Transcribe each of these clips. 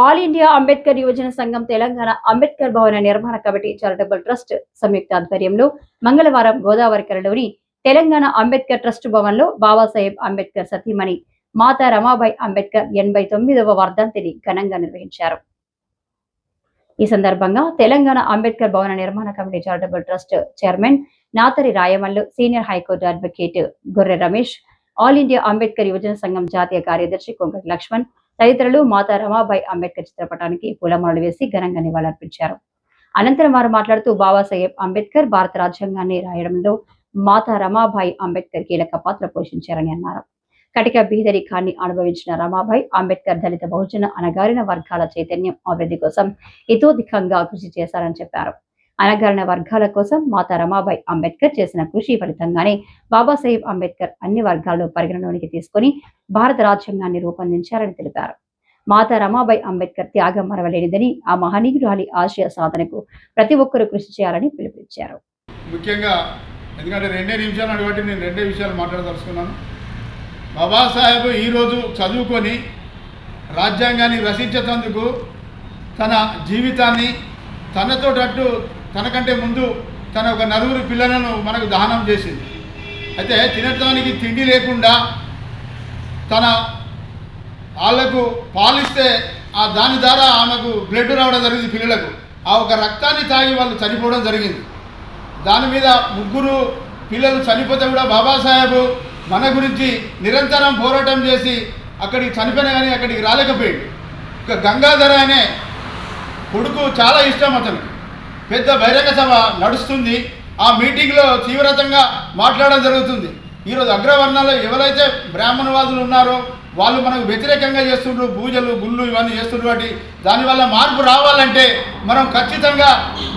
All India Ambedkar యువజన సంఘం తెలంగాణ అంబేద్కర్ భవన నిర్మాణ కమిటీ చారిటబుల్ ట్రస్ట్ సంయుక్త ఆధ్వర్యంలో మంగళవారం గోదావరికరలోని తెలంగాణ అంబేద్కర్ ట్రస్ట్ భవన్లో బాబాసాహెబ్ అంబేద్కర్ సతీమణి మాతా రమాబాయి అంబేద్కర్ 89వ వర్ధంతిని ఘనంగా నిర్వహించారు. ఈ సందర్భంగా తెలంగాణ అంబేద్కర్ భవన నిర్మాణ committee charitable trust chairman Nathari Rayamallu, senior high court advocate గొర్రె రమేష్, ఆల్ ఇండియా అంబేద్కర్ యువజన సంఘం జాతీయ కార్యదర్శి కొంగటి లక్ష్మణ్ తదితరులు మాతా రమాబాయి అంబేద్కర్ చిత్రపటానికి పూలమాలలు వేసి ఘనంగా నివాళులర్పించారు. అనంతరం వారు మాట్లాడుతూ బాబాసాహెబ్ అంబేద్కర్ భారత రాజ్యాంగాన్ని రాయడంలో మాతా రమాబాయి అంబేద్కర్ కీలక పాత్ర పోషించారని అన్నారు. కటిక బీదరికాన్ని అనుభవించిన రమాబాయి అంబేద్కర్ దళిత బహుజన అణగారిన వర్గాల చైతన్యం అభివృద్ధి కోసం ఇతోధికంగా కృషి చేశారని చెప్పారు. అణగారిన వర్గాల కోసం మాతా రమాబాయి అంబేద్కర్ చేసిన కృషి ఫలితంగానే బాబాసాహెబ్ అంబేద్కర్ అన్ని వర్గాలను పరిగణలోనికి తీసుకుని భారత రాజ్యాంగాన్ని రూపొందించారని తెలిపారు. మాతా రమాబాయి అంబేద్కర్ త్యాగం మరవలేనిదని, ఆ మహనీయురాలి ఆశయ సాధనకు ప్రతి ఒక్కరూ కృషి చేయాలని పిలుపునిచ్చారు. ముఖ్యంగా ఎందుకంటే 2 నిమిషాలు అటువంటి నేను 2 విషయాలు మాట్లాడదలుచుకున్నాను. బాబాసాహెబ్ ఈరోజు చదువుకొని రాజ్యాంగాన్ని రచించేందుకు తన జీవితాన్ని తనతోటట్టు తనకంటే ముందు తన ఒక 9 పిల్లలను మనకు దహనం చేసింది. అయితే తినటానికి తిండి లేకుండా తన వాళ్ళకు పాలిస్తే ఆ దాని ద్వారా ఆమెకు బ్లడ్ రావడం జరిగింది. పిల్లలకు ఆ ఒక రక్తాన్ని తాగి వాళ్ళు చనిపోవడం జరిగింది. దాని మీద 3 పిల్లలు చనిపోతే కూడా బాబాసాహెబ్ మన గురించి నిరంతరం పోరాటం చేసి అక్కడికి చనిపోయినా కానీ అక్కడికి రాలేకపోయాడు. ఇక గంగాధర అనే కొడుకు చాలా ఇష్టం అతనికి. పెద్ద బహిరంగ సభ నడుస్తుంది. ఆ మీటింగ్లో తీవ్రతంగా మాట్లాడడం జరుగుతుంది. ఈరోజు అగ్రవర్ణాల్లో ఎవరైతే బ్రాహ్మణవాదులు ఉన్నారో వాళ్ళు మనకు వ్యతిరేకంగా చేస్తుండ్రు, పూజలు గుళ్ళు ఇవన్నీ చేస్తుండ్రు. వాటి దానివల్ల మార్పు రావాలంటే మనం ఖచ్చితంగా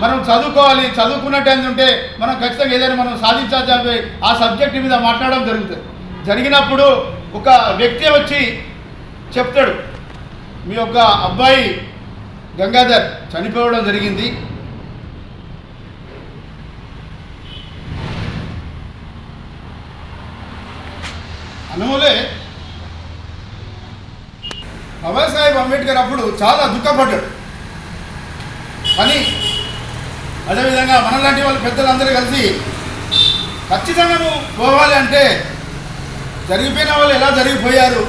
మనం చదువుకోవాలి. చదువుకున్నట్టు ఉంటే మనం ఖచ్చితంగా ఏదైనా మనం సాధించాలి. ఆ సబ్జెక్ట్ మీద మాట్లాడడం జరుగుతుంది. జరిగినప్పుడు ఒక వ్యక్తి వచ్చి చెప్తాడు, మీ యొక్క అబ్బాయి గంగాధర్ చనిపోవడం జరిగింది. అనుమలే బాబాసాహెబ్ అంబేద్కర్ అప్పుడు చాలా దుఃఖపడ్డాడు. కానీ అదేవిధంగా మనలాంటి వాళ్ళు పెద్దలందరూ కలిసి ఖచ్చితంగా నువ్వు పోవాలి అంటే జరిగిపోయిన వాళ్ళు ఎలా జరిగిపోయారు,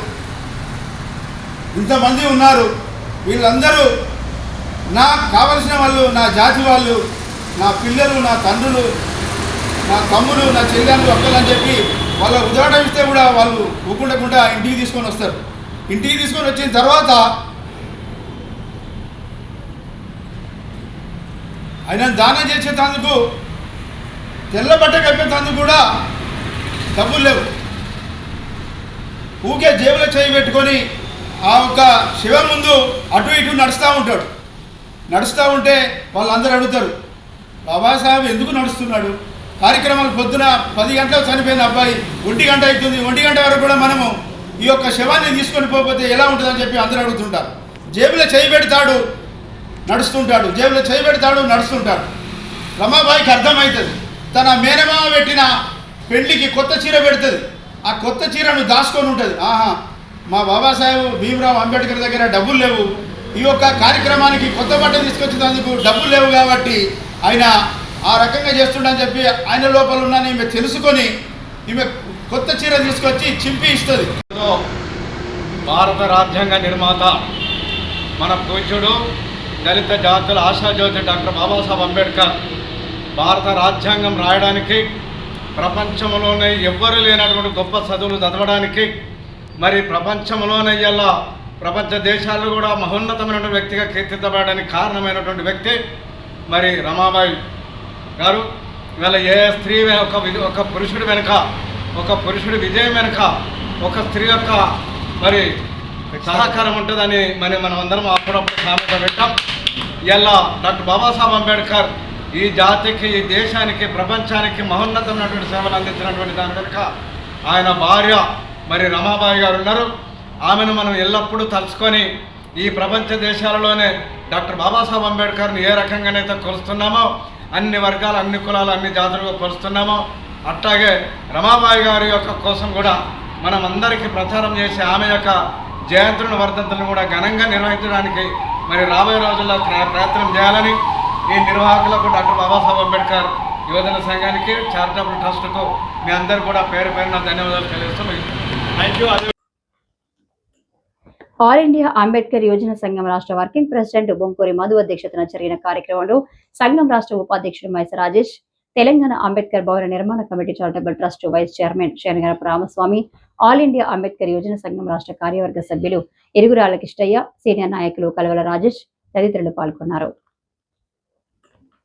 ఇంతమంది ఉన్నారు, వీళ్ళందరూ నాకు కావలసిన వాళ్ళు, నా జాతి వాళ్ళు, నా పిల్లలు, నా తండ్రులు, నా తమ్ముడు, నా చెల్లెళ్ళు, అక్కలు అని చెప్పి వాళ్ళ ఉదాహరణ ఇస్తే కూడా వాళ్ళు ఊకుండకుండా ఇంటికి తీసుకొని వస్తారు. ఇంటికి తీసుకొని వచ్చిన తర్వాత ఆయన దానం చేసేటందుకు తెల్ల బట్ట కప్పేటందుకు కూడా డబ్బులు లేవు. ఊకే జేబులో చేయి పెట్టుకొని ఆ ఒక శివం ముందు అటు ఇటు నడుస్తూ ఉంటాడు. నడుస్తూ ఉంటే వాళ్ళందరూ అడుగుతారు, బాబాసాహెబ్ ఎందుకు నడుస్తున్నాడు? కార్యక్రమాలు పొద్దున 10 గంటలకు చనిపోయిన అబ్బాయి 1 గంట అవుతుంది. 1 గంట వరకు కూడా మనము ఈ యొక్క శవాన్ని తీసుకొని పోతే ఎలా ఉంటుందని చెప్పి అందరూ అడుగుతుంటారు. జేబులో చేయి పెడతాడు, నడుస్తుంటాడు. జేబులో చేయి పెడతాడు, నడుస్తుంటాడు. రమాబాయికి అర్థమవుతుంది. తన మేనమామ పెట్టిన పెళ్లికి కొత్త చీర పెడుతుంది. ఆ కొత్త చీరను దాచుకొని ఉంటుంది. ఆహా, మా బాబాసాహెబ్ భీమరావు అంబేద్కర్ దగ్గర డబ్బులు లేవు, ఈ యొక్క కార్యక్రమానికి కొత్త బట్టలు తీసుకొచ్చేందుకు డబ్బులు లేవు కాబట్టి ఆయన ఆ రకంగా చేస్తుండని చెప్పి ఆయన లోపల ఉన్న ఈమె తెలుసుకొని ఈమె కొత్త చీర తీసుకొచ్చి చింపి ఇస్తుంది. భారత రాజ్యాంగ నిర్మాత మన పూజ్యుడు దళిత జాతుల ఆశాజ్యోతి డాక్టర్ బాబాసాహెబ్ అంబేద్కర్ భారత రాజ్యాంగం రాయడానికి, ప్రపంచంలోనే ఎవ్వరూ లేనటువంటి గొప్ప చదువులు చదవడానికి, మరి ప్రపంచంలోనే ఇలా ప్రపంచ దేశాల్లో కూడా మహోన్నతమైనటువంటి వ్యక్తిగా కీర్తించబడడానికి కారణమైనటువంటి వ్యక్తి మరి రమాబాయి గారు. ఇవాళ ఏ స్త్రీ ఒక పురుషుడి వెనుక, ఒక పురుషుడి విజయం వెనుక ఒక స్త్రీ యొక్క మరి సహకారం ఉంటుందని మనం అందరం అప్పుడప్పుడు సామెత పెట్టాం. ఇలా డాక్టర్ బాబాసాహెబ్ అంబేద్కర్ ఈ జాతికి, ఈ దేశానికి, ప్రపంచానికి మహోన్నతమైనటువంటి సేవలు అందించినటువంటి దాని వెనుక ఆయన భార్య మరి రమాబాయి గారు ఉన్నారు. ఆమెను మనం ఎల్లప్పుడూ తలుచుకొని ఈ ప్రపంచ దేశాలలోనే డాక్టర్ బాబాసాహెబ్ అంబేద్కర్ని ఏ రకంగానైతే కొలుస్తున్నామో, అన్ని వర్గాలు, అన్ని కులాలు, అన్ని జాతులుగా కొలుస్తున్నామో, అట్లాగే రమాబాయి గారి యొక్క కోసం కూడా మనం అందరికీ ప్రచారం చేసి ఆమె యొక్క జయంతులను వర్ధంతులను కూడా ఘనంగా నిర్వహించడానికి మరి రాబోయే రోజుల్లో ప్రయత్నం చేయాలని ఈ నిర్వాహకులకు డాక్టర్ బాబాసాహెబ్ అంబేద్కర్ యువజన సంఘానికి చారిటబుల్ ట్రస్ట్కు మీ అందరూ కూడా పేరు పేరున ధన్యవాదాలు తెలియజేస్తూ thank you. All India Ambedkar యువజన సంఘం రాష్ట్ర వర్కింగ్ ప్రెసిడెంట్ బొంకూరి మధు అధ్యక్షతన జరిగిన కార్యక్రమంలో సంఘం రాష్ట్ర ఉపాధ్యక్షుడు మైస రాజేష్, తెలంగాణ అంబేద్కర్ భవన నిర్మాణ committee charitable trust vice chairman Shanagarapu Ramaswamy, all India Ambedkar యువజన సంఘం రాష్ట్ర కార్యవర్గ సభ్యులు ఇరుగురాల కిష్టయ్య, సీనియర్ నాయకులు కలవల రాజేష్ తదితరులు పాల్గొన్నారు.